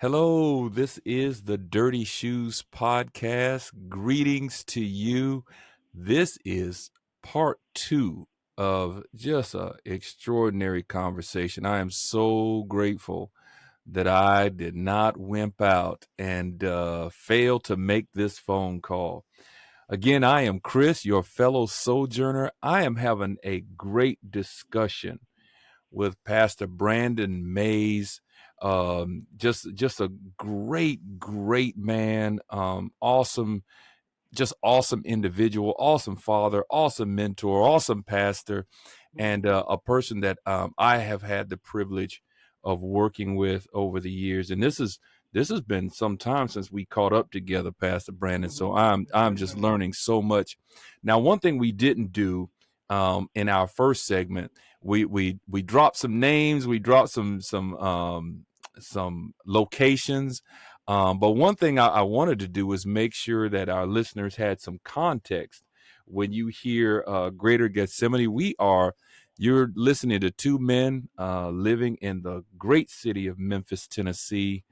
Hello, this is the Dirty Shoes Podcast. Greetings to you. This is part two of just an extraordinary conversation. I am so grateful that I did not wimp out and fail to make this phone call. Again, I am Chris, your fellow sojourner. I am having a great discussion with Pastor Brandon Mays. Just a great man. Awesome, just awesome individual, awesome father, awesome mentor, awesome pastor, and a person that I have had the privilege of working with over the years. And this has been some time since we caught up together, Pastor Brandon. So I'm just learning so much. Now, one thing we didn't do in our first segment, we dropped some names, we dropped some locations. But one thing I wanted to do was make sure that our listeners had some context. When you hear Greater Gethsemane, you're listening to two men living in the great city of Memphis, Tennessee.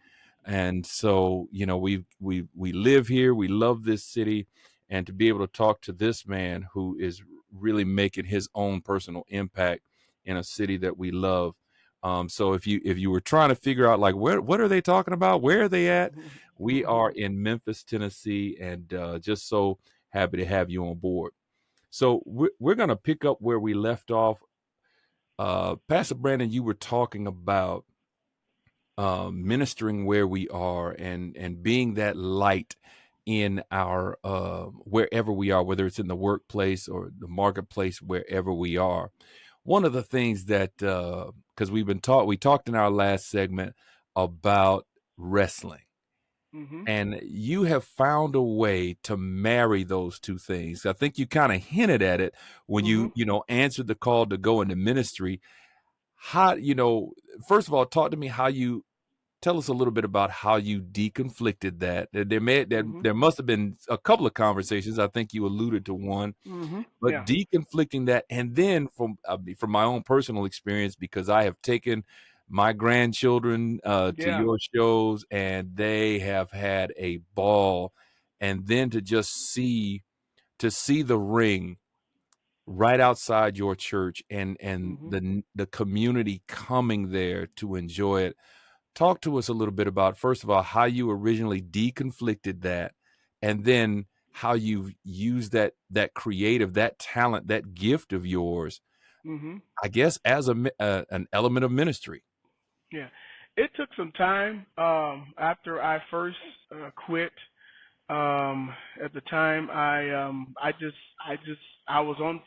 And so, we live here, we love this city, and to be able to talk to this man who is really making his own personal impact in a city that we love. So if you were trying to figure out like what are they talking about, where are they at, we are in Memphis, Tennessee, and just so happy to have you on board. So we're gonna pick up where we left off. Pastor Brandon, you were talking about ministering where we are and being that light in our wherever we are, whether it's in the workplace or the marketplace, wherever we are. One of the things that because we talked in our last segment about wrestling, Mm-hmm. and you have found a way to marry those two things. I think you kind of hinted at it when Mm-hmm. you answered the call to go into ministry. How, first of all, talk to me how you tell us a little bit about how you deconflicted that. Mm-hmm. There must have been a couple of conversations. I think you alluded to one, Mm-hmm. but Yeah. deconflicting that, and then from my own personal experience, because I have taken my grandchildren to Yeah. your shows, and they have had a ball, and then to see the ring right outside your church, and Mm-hmm. the community coming there to enjoy it. Talk to us a little bit about, first of all, how you originally deconflicted that, and then how you've used that creative, that talent, that gift of yours, Mm-hmm. I guess, as an element of ministry. Yeah. It took some time after I first quit. At the time, I was on.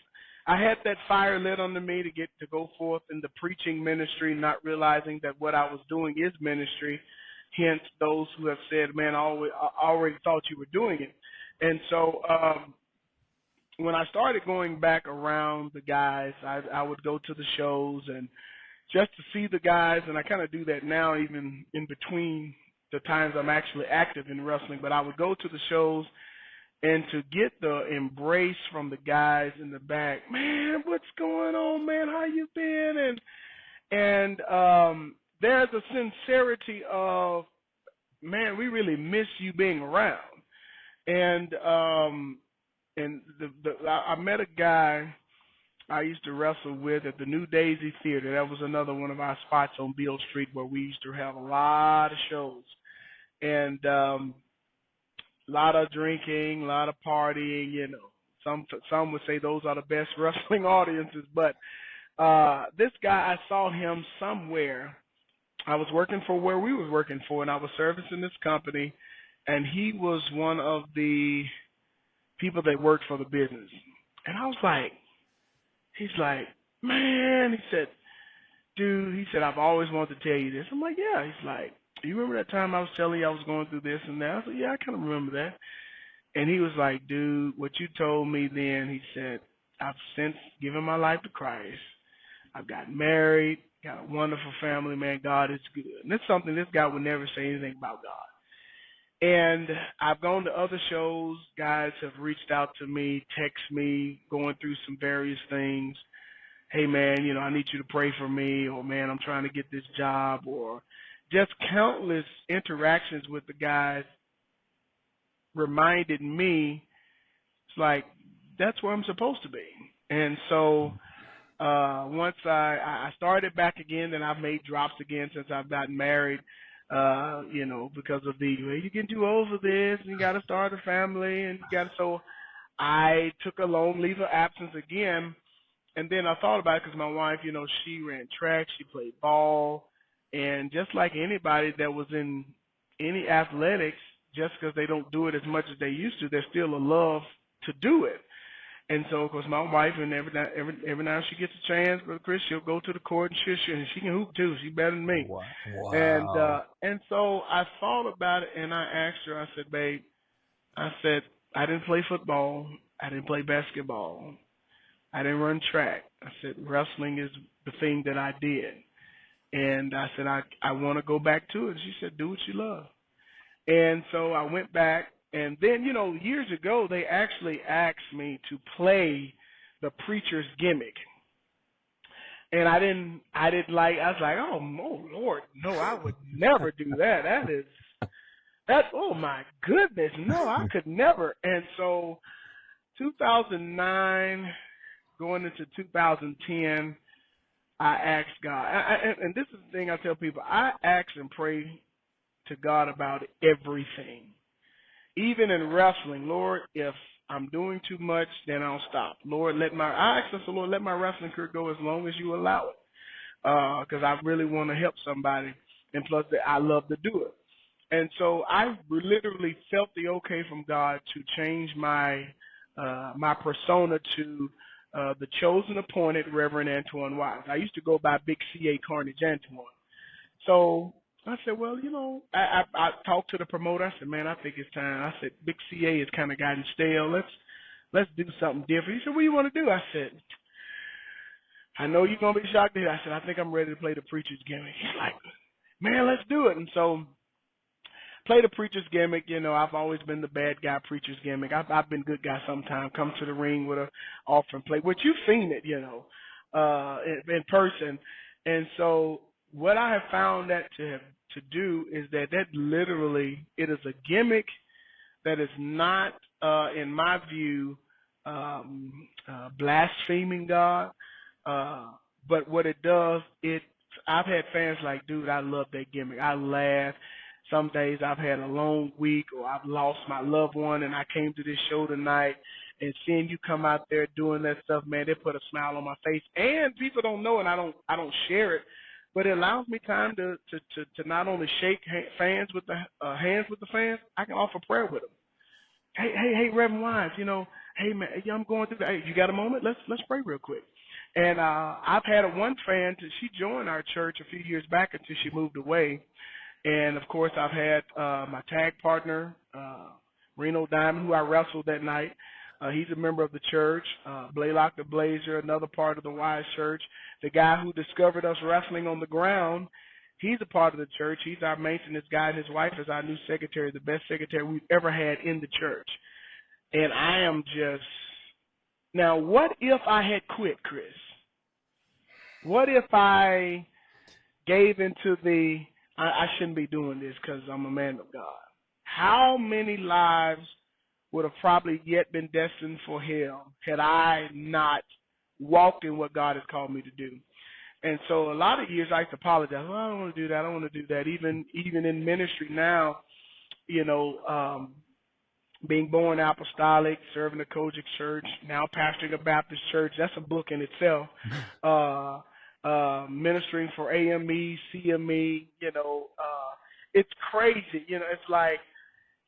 I had that fire lit under me to get to go forth in the preaching ministry, not realizing that what I was doing is ministry. Hence, those who have said, "Man, I already thought you were doing it." And so, when I started going back around the guys, I would go to the shows and just to see the guys, and I kind of do that now, even in between the times I'm actually active in wrestling. But I would go to the shows and to get the embrace from the guys in the back, man, what's going on, man? How you been? And there's a sincerity of, man, we really miss you being around. And I met a guy I used to wrestle with at the New Daisy Theater. That was another one of our spots on Beale Street where we used to have a lot of shows. And a lot of drinking, a lot of partying, Some would say those are the best wrestling audiences, but this guy, I saw him somewhere. I was working for where we was working for, and I was servicing this company, and he was one of the people that worked for the business. And I was like, he's like, man, he said, dude, he said, I've always wanted to tell you this. I'm like, yeah. He's like, do you remember that time I was telling you I was going through this and that? I said, yeah, I kind of remember that. And he was like, dude, what you told me then, he said, I've since given my life to Christ. I've gotten married, got a wonderful family, man. God is good. And that's something this guy would never say anything about God. And I've gone to other shows. Guys have reached out to me, text me, going through some various things. Hey, man, I need you to pray for me, or man, I'm trying to get this job, or just countless interactions with the guys reminded me it's like that's where I'm supposed to be. And so once I started back again, then I've made drops again since I've gotten married. Because of well, you get too old for this, and you got to start a family, and you got to. So I took a long leave of absence again, and then I thought about it because my wife, she ran track, she played ball, and just like anybody that was in any athletics, just because they don't do it as much as they used to, there's still a love to do it. And so, of course, my wife, and every now she gets a chance, Brother Chris, she'll go to the court and she can hoop too. She's better than me. Wow. And Wow. so I thought about it, and I asked her. I said, "Babe, I said I didn't play football. I didn't play basketball. I didn't run track. I said wrestling is the thing that I did." And I said, I want to go back to it. She said, "Do what you love." And so I went back. And then, years ago, they actually asked me to play the preacher's gimmick. And I was like, oh Lord, no, I would never do that. Oh my goodness, no, I could never. And so 2009, going into 2010, I asked God, and this is the thing I tell people, I ask and pray to God about everything. Even in wrestling, Lord, if I'm doing too much, then I'll stop. Lord, I ask the Lord, let my wrestling career go as long as you allow it, because I really want to help somebody, and plus I love to do it. And so I literally felt the okay from God to change my persona to the chosen appointed Reverend Antoine Wise. I used to go by Big C.A. Carnage Antoine. So I said, well, I talked to the promoter. I said, man, I think it's time. I said, Big CA has kind of gotten stale. Let's do something different. He said, what do you want to do? I said, I know you're going to be shocked. I said, I think I'm ready to play the preacher's gimmick. He's like, man, let's do it. And so play the preacher's gimmick. I've always been the bad guy preacher's gimmick. I've been good guy sometime. Come to the ring with a offering plate, which you've seen it, in person. And so what I have found that to do is that literally, it is a gimmick that is not, in my view, blaspheming God. But what it does, I've had fans like, dude, I love that gimmick. I laugh. Some days I've had a long week, or I've lost my loved one, and I came to this show tonight, and seeing you come out there doing that stuff, man, it put a smile on my face. And people don't know, and I don't share it, but it allows me time to not only shake hands with the fans, I can offer prayer with them. Hey, Reverend Wise, hey man, I'm going through that. Hey, you got a moment? Let's pray real quick. And I've had one fan. She joined our church a few years back until she moved away. And of course, I've had my tag partner, Reno Diamond, who I wrestled that night. He's a member of the church. Blaylock the Blazer, another part of the Wise Church. The guy who discovered us wrestling on the ground, he's a part of the church. He's our maintenance guy, and his wife is our new secretary, the best secretary we've ever had in the church. And I am just... Now, what if I had quit, Chris? What if I gave into I shouldn't be doing this because I'm a man of God? How many lives would have probably yet been destined for hell had I not walked in what God has called me to do? And so a lot of years I used to apologize. Well, I don't want to do that. I don't want to do that. Even in ministry now, being born apostolic, serving a Kojic church, now pastoring a Baptist church, that's a book in itself. Ministering for AME, CME, it's crazy. It's like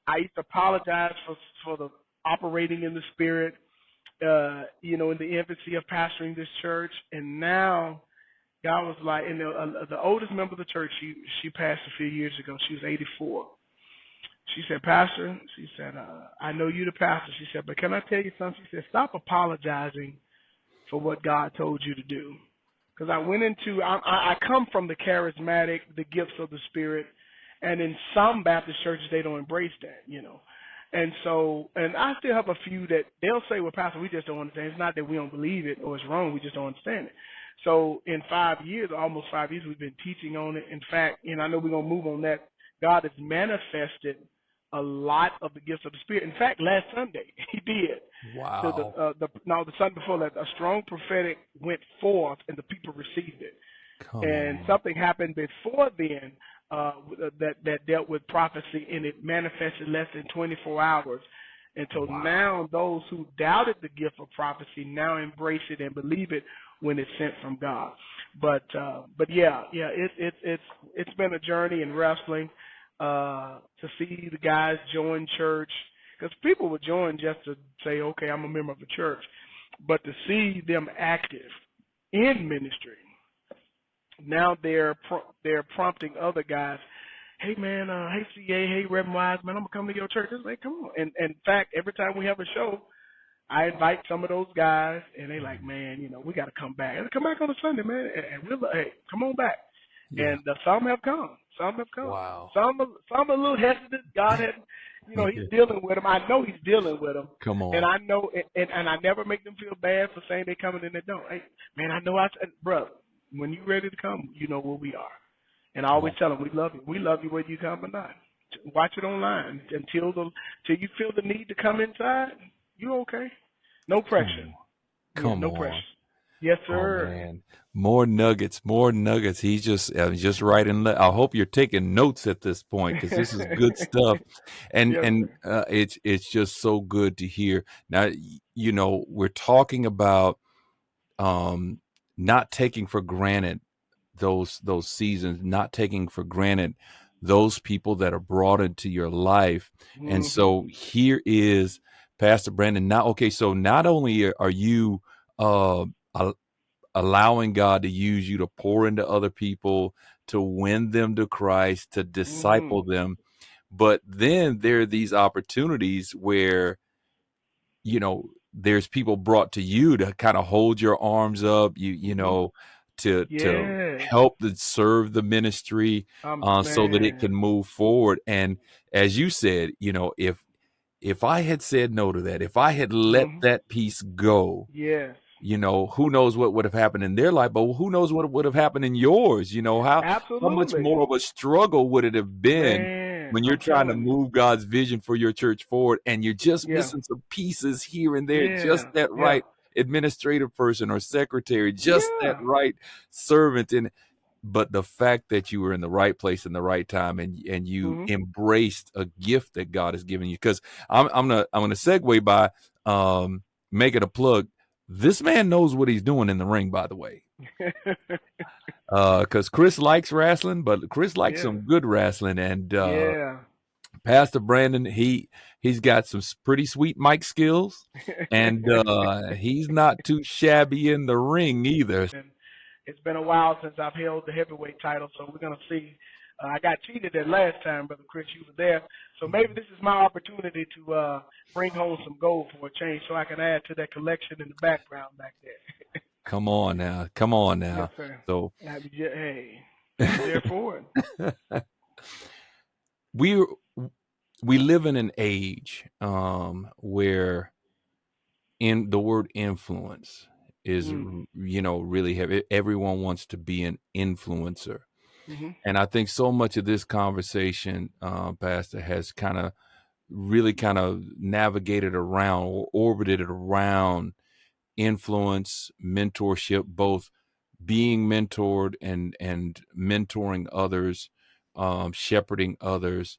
I used to apologize for the operating in the spirit, in the infancy of pastoring this church. And now God was like, and the oldest member of the church, she passed a few years ago. She was 84. She said, Pastor, she said, I know you the pastor. She said, but can I tell you something? She said, stop apologizing for what God told you to do. Because I come from the charismatic, the gifts of the Spirit, and in some Baptist churches, they don't embrace that, And so, and I still have a few that they'll say, well, Pastor, we just don't understand. It's not that we don't believe it or it's wrong. We just don't understand it. So in 5 years, almost 5 years, we've been teaching on it. In fact, and I know we're gonna move on that. God has manifested a lot of the gifts of the Spirit. In fact, last Sunday he did. To Wow. the Sunday before that, a strong prophetic went forth and the people received it. Come And on. something happened before then that dealt with prophecy, and it manifested less than 24 hours. And so Wow. now those who doubted the gift of prophecy now embrace it and believe it when it's sent from God. But yeah, it's been a journey in wrestling to see the guys join church, because people would join just to say, okay, I'm a member of a church, but to see them active in ministry, now they're prompting other guys. Hey man, hey CA, hey Reverend Wise, man, I'm gonna come to your church. It's like, come on. And in fact, every time we have a show, I invite some of those guys, and they like, man, we got to come back. And come back on a Sunday, man, and we'll, hey, come on back. Yeah. And some have come. Some have come. Wow. Some are a little hesitant. God had, He's dealing with them. I know He's dealing with them, Come and on. I know, and I never make them feel bad for saying they coming and they don't. Hey, man, I know brother, when you ready to come, you know where we are. And I always Wow. tell them, we love you. We love you whether you come or not. Watch it online till you feel the need to come inside. You okay? No Come pressure. on. Yeah, Come no pressure. on. Yes, Oh sir. man, more nuggets, more nuggets. He's just writing. I hope you're taking notes at this point because this is good stuff, and Yes, and sir. it's just so good to hear. Now, we're talking about um, not taking for granted those seasons, not taking for granted those people that are brought into your life, and Mm-hmm. so here is Pastor Brandon. Now, okay, so not only are you uh, allowing God to use you to pour into other people, to win them to Christ, to Mm-hmm. disciple them. But then there are these opportunities where, there's people brought to you to kind of hold your arms up, Mm-hmm. to Yes. help to serve the ministry, so that it Man. can move forward. And as you said, if I had said no to that, if I had let Mm-hmm. that piece go, Yes. who knows what would have happened in their life, but who knows what would have happened in yours? How much Absolutely. more of a struggle would it have been Man, when you're I'm trying to telling you. move God's vision for your church forward and you're just Yeah. missing some pieces here and there, just Yeah. that Yeah. right administrative person or secretary, just that Yeah. right servant. And but the fact that you were in the right place in the right time and you Mm-hmm. embraced a gift that God has given you. Because I'm gonna segue by making a plug. This man knows what he's doing in the ring, by the way. Because Chris likes wrestling, but Chris likes Yeah. some good wrestling. And Yeah. Pastor Brandon, he's got some pretty sweet mic skills, and he's not too shabby in the ring either. And it's been a while since I've held the heavyweight title, so we're gonna see. I got cheated that last time, Brother Chris. You were there, so maybe this is my opportunity to bring home some gold for a change, so I can add to that collection in the background back there. Come on now, come on Yes, now. sir. So Hey, I'm there for it. we we live in an age where in the word influence is Mm. really heavy. Everyone wants to be an influencer, Mhm. and I think so much of this conversation, Pastor, has kind of navigated around or orbited around influence, mentorship, both being mentored and mentoring others, shepherding others.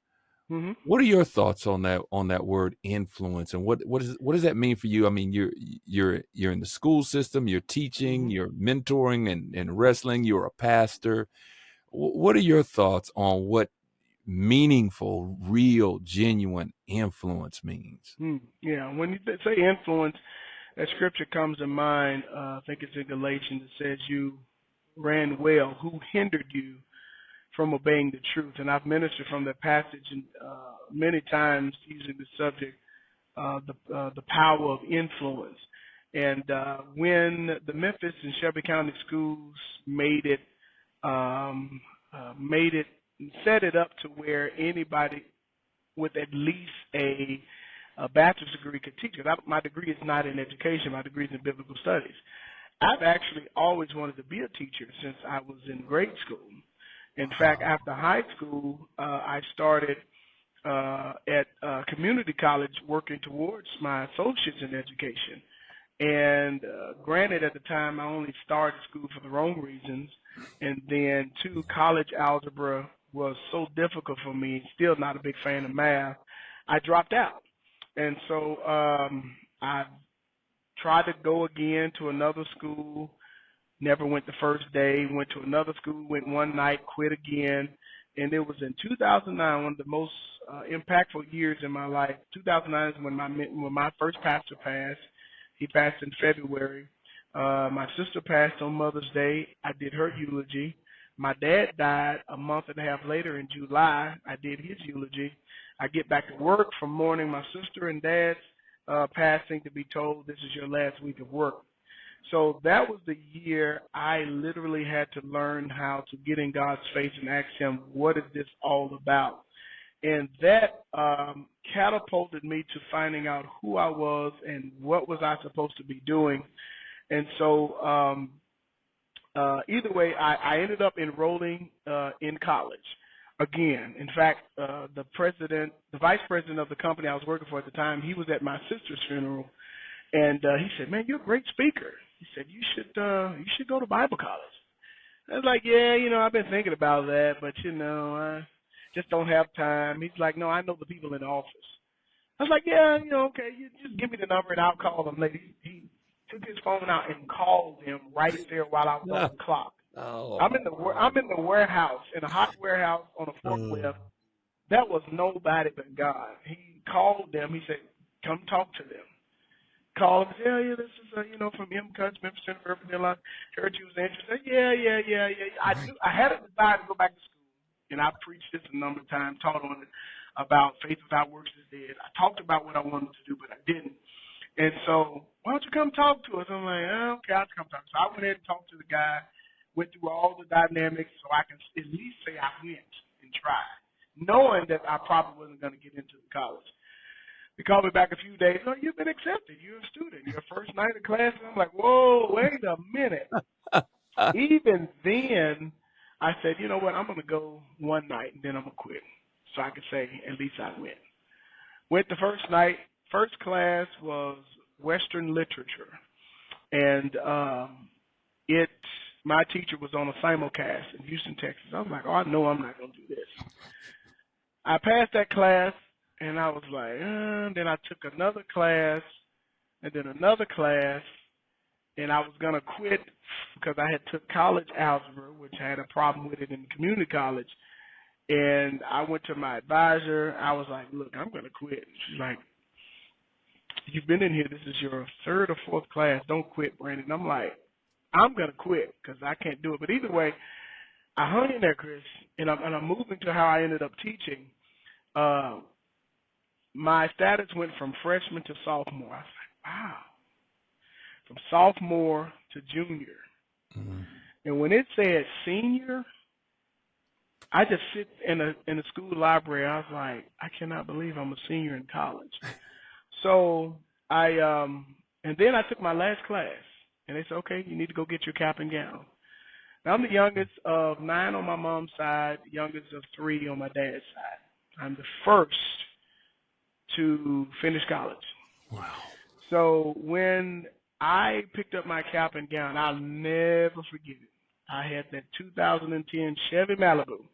Mhm. What are your thoughts on that word influence, and what does that mean for you? I mean, you're in the school system, you're teaching, Mhm. you're mentoring and wrestling, you're a pastor. What are your thoughts on what meaningful, real, genuine influence means? Yeah. When you say influence, that scripture comes to mind. I think it's in Galatians. It says, "You ran well. Who hindered you from obeying the truth?" And I've ministered from that passage and many times using the subject, the power of influence. And when the Memphis and Shelby County schools um, made it, set it up to where anybody with at least a bachelor's degree could teach it. My degree is not in education. My degree is in biblical studies. I've actually always wanted to be a teacher since I was in grade school. In fact, Wow. after high school, I started at community college working towards my associates in education. And granted, at the time, I only started school for the wrong reasons. And then, two, college algebra was so difficult for me, still not a big fan of math. I dropped out. And so I tried to go again to another school. Never went the first day. Went to another school. Went one night. Quit again. And it was in 2009, one of the most impactful years in my life. 2009 is when my first pastor passed. He passed in February. My sister passed on Mother's Day. I did her eulogy. My dad died a month and a half later in July. I did his eulogy. I get back to work from mourning my sister and dad's passing to be told this is your last week of work. So that was the year I literally had to learn how to get in God's face and ask him, what is this all about? And that catapulted me to finding out who I was and what was I supposed to be doing. And so either way, I ended up enrolling in college again. In fact, the vice president of the company I was working for at the time, he was at my sister's funeral. And he said, "Man, you're a great speaker." He said, "You should go to Bible college." I was like, "Yeah, I've been thinking about that, but I just don't have time." He's like, "No, I know the people in the office." I was like, "Yeah, okay, you just give me the number and I'll call them later." He took his phone out and called them right there while I was on the clock. Oh, I'm in the warehouse, in a hot warehouse on a oh. forklift. That was nobody but God. He called them. He said, "Come talk to them." Call him and say, "Oh, yeah, this is, from M. Cuts, Memphis Center for Urban Dialogue. Heard you was interested." Yeah. I had a desire to go back to school, and I preached this a number of times, taught on it about faith without works is dead. I talked about what I wanted to do, but I didn't. And so, why don't you come talk to us? I'm like, okay, I'll come talk. So I went ahead and talked to the guy, went through all the dynamics so I can at least say I went and tried, knowing that I probably wasn't going to get into the college. He called me back a few days. "Oh, you've been accepted. You're a student. Your first night of class." And I'm like, "Whoa, wait a minute." Even then, I said, "You know what? I'm going to go one night and then I'm going to quit." So I could say, at least I went. Went the first night. First class was Western literature. And my teacher was on a simulcast in Houston, Texas. I was like, "Oh, I know I'm not going to do this." I passed that class, and I was like, then I took another class, and then another class, and I was going to quit because I had took college algebra, which I had a problem with it in community college. And I went to my advisor. I was like, "Look, I'm going to quit." She's like, "You've been in here. This is your third or fourth class. Don't quit, Brandon." I'm like, "I'm going to quit because I can't do it." But either way, I hung in there, Chris, and I'm moving to how I ended up teaching. My status went from freshman to sophomore. I was like, wow. From sophomore to junior. Mm. And when it said senior, I just sit in the school library. I was like, I cannot believe I'm a senior in college. So and then I took my last class, and they said, "Okay, you need to go get your cap and gown." Now, I'm the youngest of 9 on my mom's side, youngest of 3 on my dad's side. I'm the first to finish college. Wow. So when I picked up my cap and gown, I'll never forget it. I had that 2010 Chevy Malibu,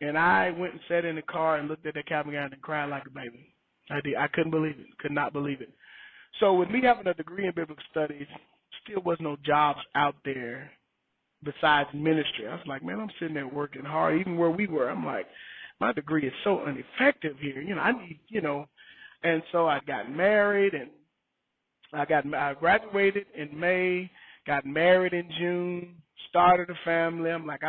and I went and sat in the car and looked at that cap and gown and cried like a baby. I did. I couldn't believe it. Could not believe it. So with me having a degree in biblical studies, still was no jobs out there besides ministry. I was like, man, I'm sitting there working hard. Even where we were, I'm like, my degree is so ineffective here. I need, And so I got married, and I graduated in May, got married in June, started a family. I'm like,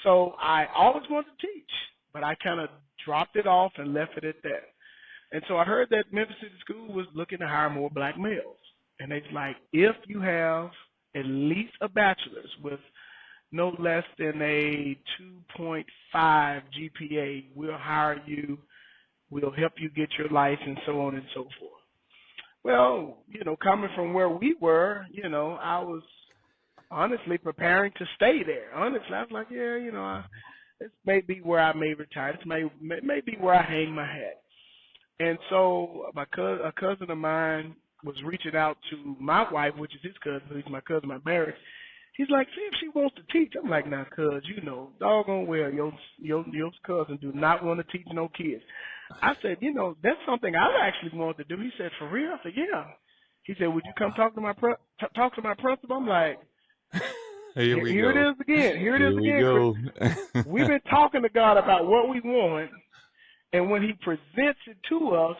So I always wanted to teach, but I kind of dropped it off and left it at that. And so I heard that Memphis City School was looking to hire more black males. And it's like, if you have at least a bachelor's with no less than a 2.5 GPA, we'll hire you, we'll help you get your license, so on and so forth. Well, coming from where we were, I was honestly preparing to stay there. Honestly, I was like, yeah, this may be where I may retire. This may be where I hang my hat. And so a cousin of mine was reaching out to my wife, which is his cousin, who's my cousin, my marriage. He's like, see if she wants to teach. I'm like, nah, cuz, doggone well, your cousin do not want to teach no kids. I said, that's something I actually wanted to do. He said, for real? I said, yeah. He said, would you come talk to my principal? I'm like, Here we here it go. is again. Here it is Here we again, Chris. go. We've been talking to God about what we want, and when He presents it to us,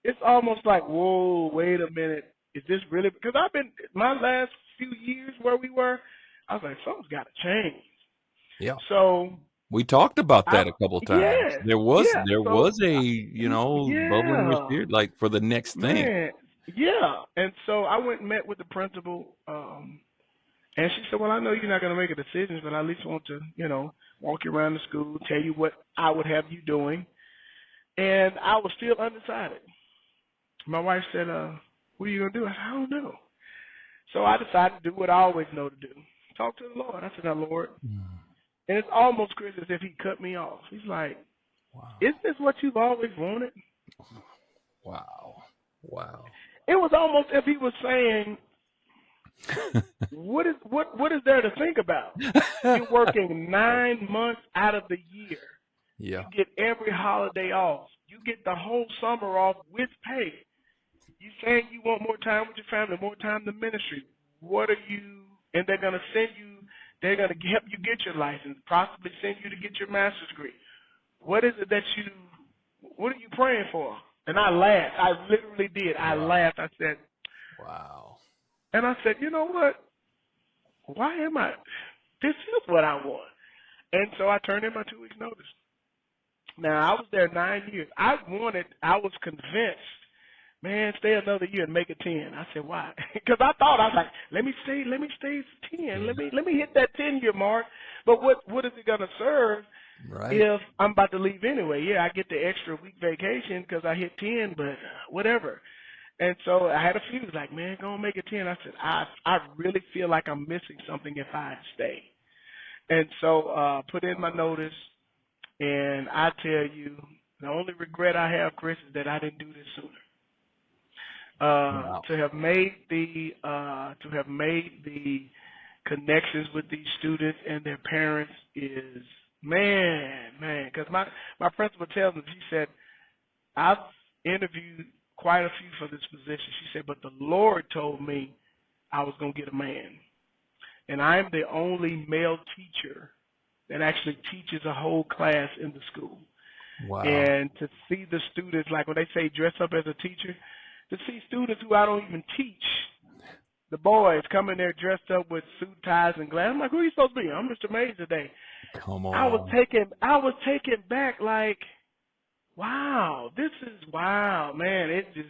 it's almost like, whoa, wait a minute. Is this really? Because I've been, my last few years where we were, I was like, something's got to change. Yeah. So, We talked about I, that a couple times. yes, There was yeah. there So, was a, bubbling in your yeah, spirit, like for the next thing. man, yeah. And so I went and met with the principal, and she said, well, I know you're not going to make a decision, but I at least want to, walk you around the school, tell you what I would have you doing. And I was still undecided. My wife said, what are you going to do? I said, I don't know. So I decided to do what I always know to do. Talk to the Lord. I said, now, Lord. And it's almost, Chris, as if He cut me off. He's like, Wow. is this what you've always wanted? Wow. Wow. It was almost as if He was saying, what is there to think about? You're working 9 months out of the year. Yeah. You get every holiday off. You get the whole summer off with pay. You saying you want more time with your family, more time to ministry. What are you? And they're going to send you. They're going to help you get your license, possibly send you to get your master's degree. What is it that you? What are you praying for? And I laughed. I literally did. I laughed. I said, Wow. and I said, you know what? Why am I? This is what I want. And so I turned in my 2 weeks notice. Now I was there 9 years. I was convinced, man, stay another year and make it 10. I said, why? Because I was like, let me stay 10. Let me hit that 10-year mark. But what is it gonna serve Right. if I'm about to leave anyway? Yeah, I get the extra week vacation because I hit 10, but whatever. And so I had a few like, man, go and make it 10. I said, I really feel like I'm missing something if I stay. And so put in my notice. And I tell you, the only regret I have, Chris, is that I didn't do this sooner. Wow. To have made the connections with these students and their parents is man. Because my principal tells me, she said, I've interviewed quite a few for this position. She said, but the Lord told me I was going to get a man, and I'm the only male teacher that actually teaches a whole class in the school. Wow. And to see the students, like when they say dress up as a teacher, to see students who I don't even teach, the boys come in there dressed up with suit, ties, and glasses. I'm like, who are you supposed to be? I'm Mr. Mays today. Come on. I was taken back like, wow, this is wow, man. It just,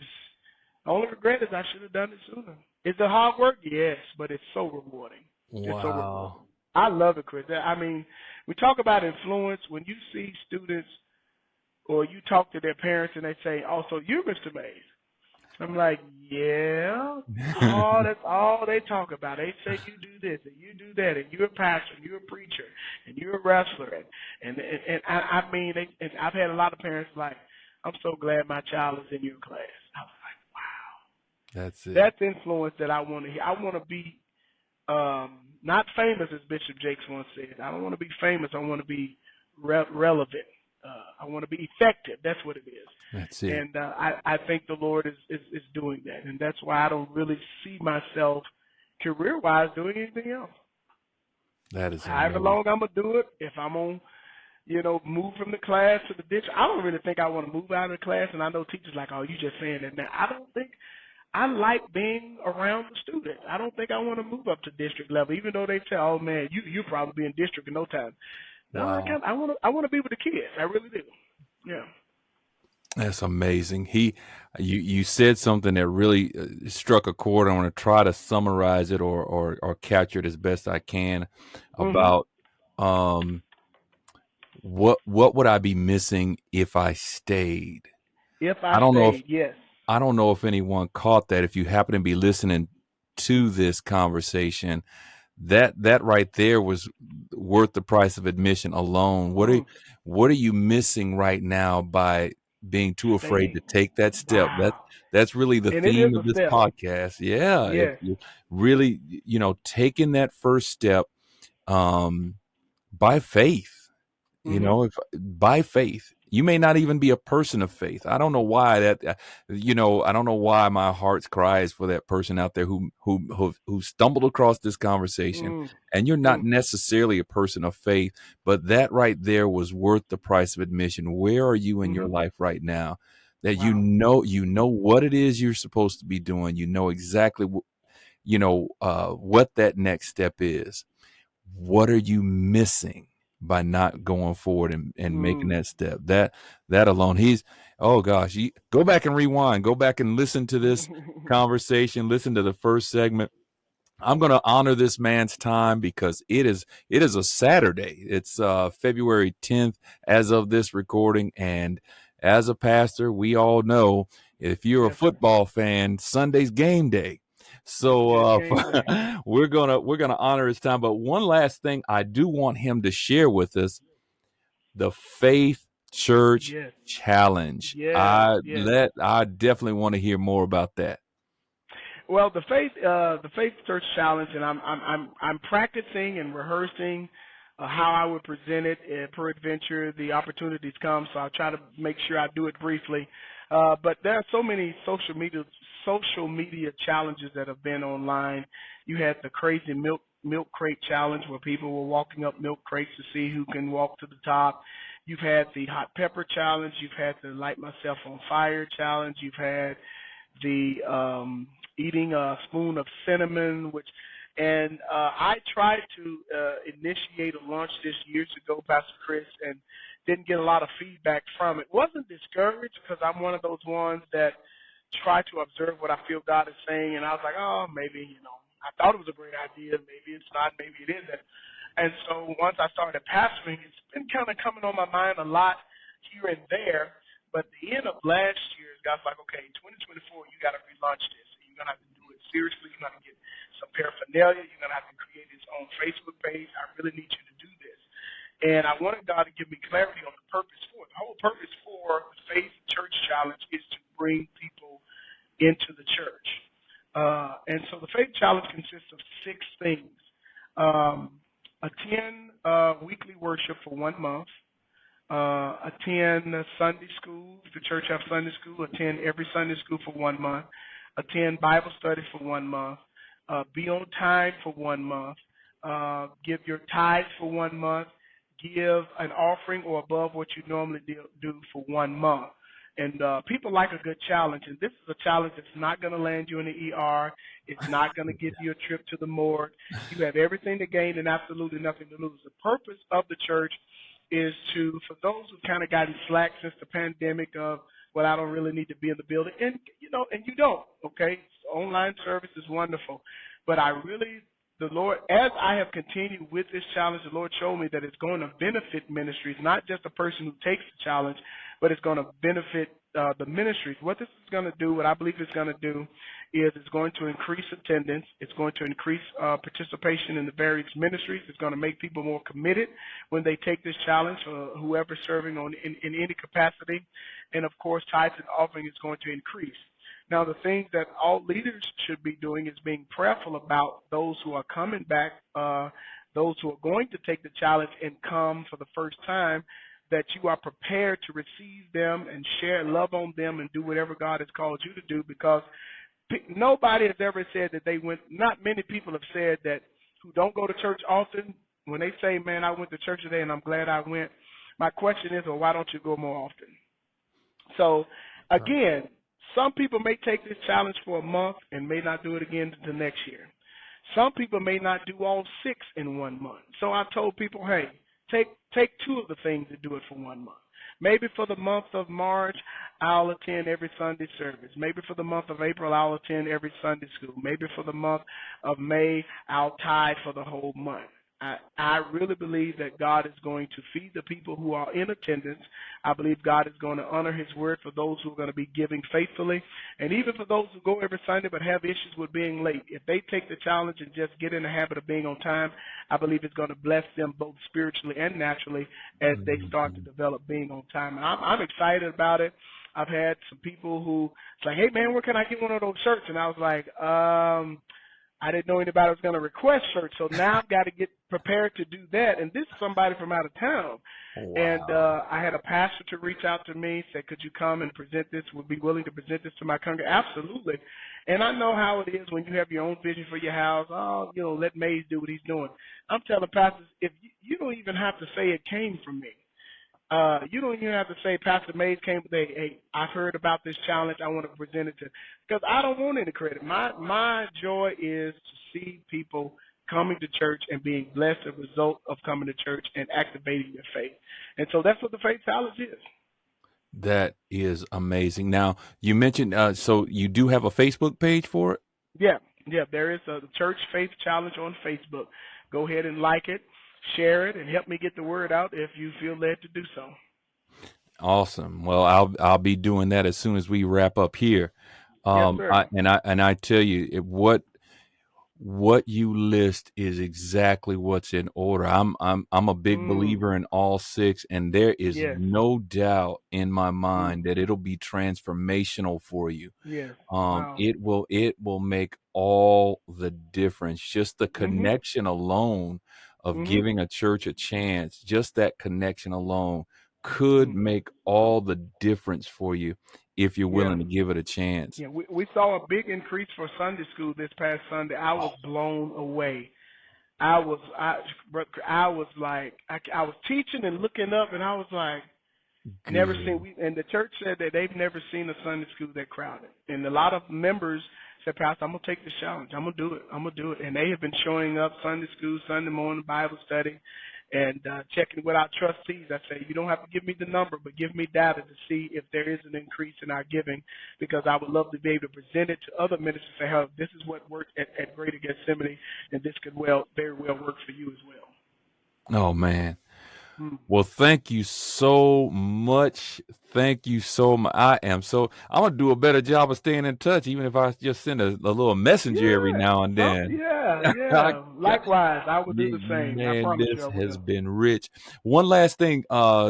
the only regret is I should have done it sooner. Is it hard work? Yes, but it's so rewarding. It's so rewarding. Wow. I love it, Chris. I mean, we talk about influence. When you see students or you talk to their parents and they say, oh, so you're Mr. Mays. I'm like, yeah. Oh, that's all they talk about. They say you do this and you do that, and you're a pastor, and you're a preacher, and you're a wrestler. And I mean, and I've had a lot of parents like, I'm so glad my child is in your class. I was like, wow. That's it. That's influence that I want to hear. I want to be not famous, as Bishop Jakes once said. I don't want to be famous. I want to be relevant. I want to be effective. That's what it is. That's it. And I think the Lord is doing that. And that's why I don't really see myself career-wise doing anything else. That is however long I'm going to do it, if I'm going to, move from the class to the district, I don't really think I want to move out of the class. And I know teachers like, oh, you just saying that now. I don't think I like being around the students. I don't think I want to move up to district level, even though they say, oh, man, you'll probably be in district in no time. No, wow. I want to be with the kids. I really do. Yeah. That's amazing. You said something that really struck a chord. I want to try to summarize it or capture it as best I can about what would I be missing if I stayed? If I don't know if yes. I don't know if anyone caught that. If you happen to be listening to this conversation, that right there was worth the price of admission alone. Mm, What are you missing right now by being too afraid to staying. take that step? Wow. That's really the And it is theme of a this step. podcast. Yeah, it's Yes. really, taking that first step, um, by faith. Mhm. If by faith, you may not even be a person of faith. I don't know why I don't know why my heart's cry is for that person out there who stumbled across this conversation, Mm. and you're not Mm. necessarily a person of faith, but that right there was worth the price of admission. Where are you in your Mhm. life right now that Wow. you know what it is you're supposed to be doing? You know exactly what that next step is. What are you missing by not going forward and making Mm. that step? That alone, oh gosh, go back and rewind, go back and listen to this conversation, listen to the first segment. I'm going to honor this man's time because it is a Saturday. It's February 10th as of this recording, and as a pastor, we all know if you're a Yes, sir. football fan, Sunday's game day. So It is game day. we're gonna honor his time. But one last thing, I do want him to share with us the Faith Church Yes. Challenge. Yes. I Yes. let I definitely want to hear more about that. Well, the Faith Church Challenge, and I'm practicing and rehearsing how I would present it. Peradventure, the opportunities come, so I'll try to make sure I do it briefly. But there are so many social media challenges that have been online. You had the crazy milk crate challenge where people were walking up milk crates to see who can walk to the top. You've had the hot pepper challenge. You've had the light myself on fire challenge. You've had the eating a spoon of cinnamon, and I tried to initiate or launch this years ago, Pastor Chris, and didn't get a lot of feedback from it. Wasn't discouraged because I'm one of those ones that try to observe what I feel God is saying, and I was like, oh, maybe, I thought it was a great idea, maybe it's not, maybe it isn't. And so once I started pastoring, it's been kind of coming on my mind a lot here and there. But the end of last year, God's like, okay, 2024, you got to relaunch this. You're going to have to do it seriously. You're going to get some paraphernalia. You're going to have to create his own Facebook page. I really need you to do this. And I wanted God to give me clarity on the purpose for it. The whole purpose for the Faith Church Challenge is to bring people into the church. And so the Faith Challenge consists of 6 things. Attend weekly worship for 1 month. Attend Sunday school. If the church have Sunday school, attend every Sunday school for 1 month. Attend Bible study for 1 month. Be on time for 1 month. Give your tithes for 1 month. Give an offering or above what you normally do for 1 month. And people like a good challenge, and this is a challenge that's not going to land you in the ER. It's not going to give you a trip to the morgue. You have everything to gain and absolutely nothing to lose. The purpose of the church is for those who've kind of gotten slack since the pandemic of, well, I don't really need to be in the building. And, and you don't, okay? Online service is wonderful. But the Lord, as I have continued with this challenge, the Lord showed me that it's going to benefit ministries, not just the person who takes the challenge, but it's going to benefit the ministries. What this is going to do, what I believe it's going to do, is it's going to increase attendance. It's going to increase participation in the various ministries. It's going to make people more committed when they take this challenge, whoever's serving in any capacity. And, of course, tithes and offering is going to increase. Now, the things that all leaders should be doing is being prayerful about those who are coming back, those who are going to take the challenge and come for the first time, that you are prepared to receive them and share, love on them, and do whatever God has called you to do, because nobody has ever said that they went, not many people have said that who don't go to church often, when they say, man, I went to church today and I'm glad I went, my question is, well, why don't you go more often? So, again, some people may take this challenge for a month and may not do it again until next year. Some people may not do all 6 in 1 month. So I told people, hey, take 2 of the things and do it for 1 month. Maybe for the month of March, I'll attend every Sunday service. Maybe for the month of April, I'll attend every Sunday school. Maybe for the month of May, I'll tithe for the whole month. I really believe that God is going to feed the people who are in attendance. I believe God is going to honor his word for those who are going to be giving faithfully. And even for those who go every Sunday but have issues with being late, if they take the challenge and just get in the habit of being on time, I believe it's going to bless them both spiritually and naturally as they start to Mhm. develop being on time. And I'm excited about it. I've had some people who it's like, hey man, where can I get one of those shirts? And I was like, I didn't know anybody was going to request shirts, so now I've got to get prepared to do that. And this is somebody from out of town. And Wow. I had a pastor to reach out to me, said, could you come and present this? Would be willing to present this to my congregation? Absolutely. And I know how it is when you have your own vision for your house. Oh, let Mays do what he's doing. I'm telling pastors, if you don't even have to say it came from me. You don't even have to say Pastor Mays came today. Hey, I've heard about this challenge. I want to present it to, because I don't want any credit. My joy is to see people coming to church and being blessed as a result of coming to church and activating their faith. And so that's what the faith challenge is. That is amazing. Now, you mentioned, so you do have a Facebook page for it? Yeah, yeah. There is a church faith challenge on Facebook. Go ahead and like it, share it, and help me get the word out if you feel led to do so. Awesome. Well, I'll be doing that as soon as we wrap up here. Yes, sir. I tell you, what you list is exactly what's in order. I'm a big Mm, believer in all six, and there is yes, no doubt in my mm, mind that it'll be transformational for you. yes. Wow. It will make all the difference. Just the Mhm. connection alone of Mhm. giving a church a chance, just that connection alone could Mm. make all the difference for you if you're Yeah. willing to give it a chance. Yeah. We saw a big increase for Sunday school this past Sunday. I was blown away. I was like I was teaching and looking up and I was like never seen Good. we and the church said that they've never seen a Sunday school that crowded. And a lot of members said, Pastor, I'm gonna take the challenge. I'm gonna do it. I'm gonna do it. And they have been showing up Sunday school, Sunday morning Bible study, and checking with our trustees. I say, you don't have to give me the number, but give me data to see if there is an increase in our giving, because I would love to be able to present it to other ministers and say, hey, this is what worked at Greater Gethsemane, and this could very well work for you as well. Oh man. Hmm. Well, thank you so much. Thank you so much. I'm gonna do a better job of staying in touch, even if I just send a little messenger every Yeah, now and then. yeah, I yeah. got, Likewise, I will do yeah, the same. I man, promise you, this I has will. been rich. One last thing,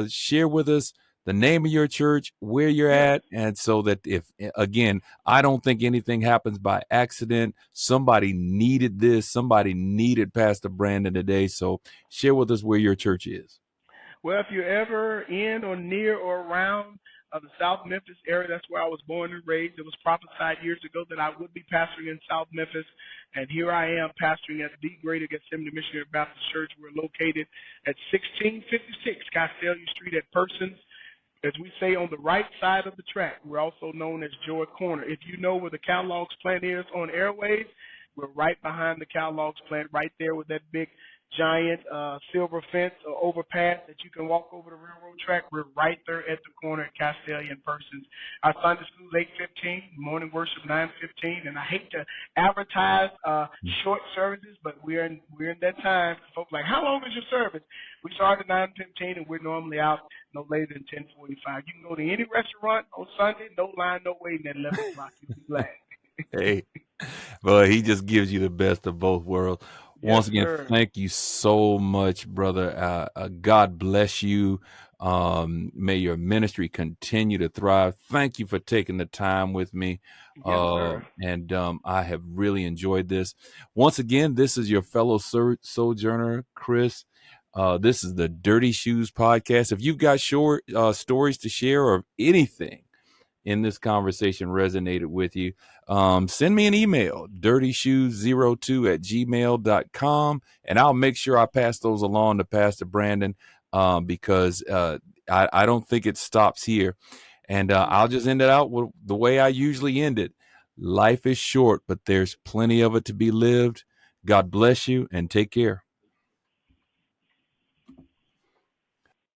share with us the name of your church, where you're Yes. at, and so that if again, I don't think anything happens by accident. Somebody needed this. Somebody needed Pastor Brandon today. So share with us where your church is. Well, if you're ever in or near or around the South Memphis area, that's where I was born and raised. It was prophesied years ago that I would be pastoring in South Memphis, and here I am pastoring at the Greater Gethsemane Missionary Baptist Church. We're located at 1656 Castelia Street at Persons, as we say, on the right side of the track. We're also known as Joy Corner. If you know where the Kellogg's plant is on Airways, we're right behind the Kellogg's plant, right there with that big giant silver fence or overpass that you can walk over the railroad track. We're right there at the corner at Castelia and Persons. Our Sunday school is 8:15, morning worship 9:15, and I hate to advertise short services, but we're in that time. Folks like, how long is your service? We start at 9:15, and we're normally out no later than 10:45. You can go to any restaurant on Sunday, no line, no waiting at 11 o'clock. You'll be glad. Hey, well, he just gives you the best of both worlds. Yes, Once again, sir. thank you so much, brother. God bless you. May your ministry continue to thrive. Thank you for taking the time with me. Yes, sir. And I have really enjoyed this. Once again, this is your fellow sojourner, Chris. This is the Dirty Shoes podcast. If you've got short stories to share or anything in this conversation resonated with you, send me an email, dirtyshoes02@gmail.com, and I'll make sure I pass those along to Pastor Brandon, because I don't think it stops here. And I'll just end it out with the way I usually end it. Life is short, but there's plenty of it to be lived. God bless you and take care.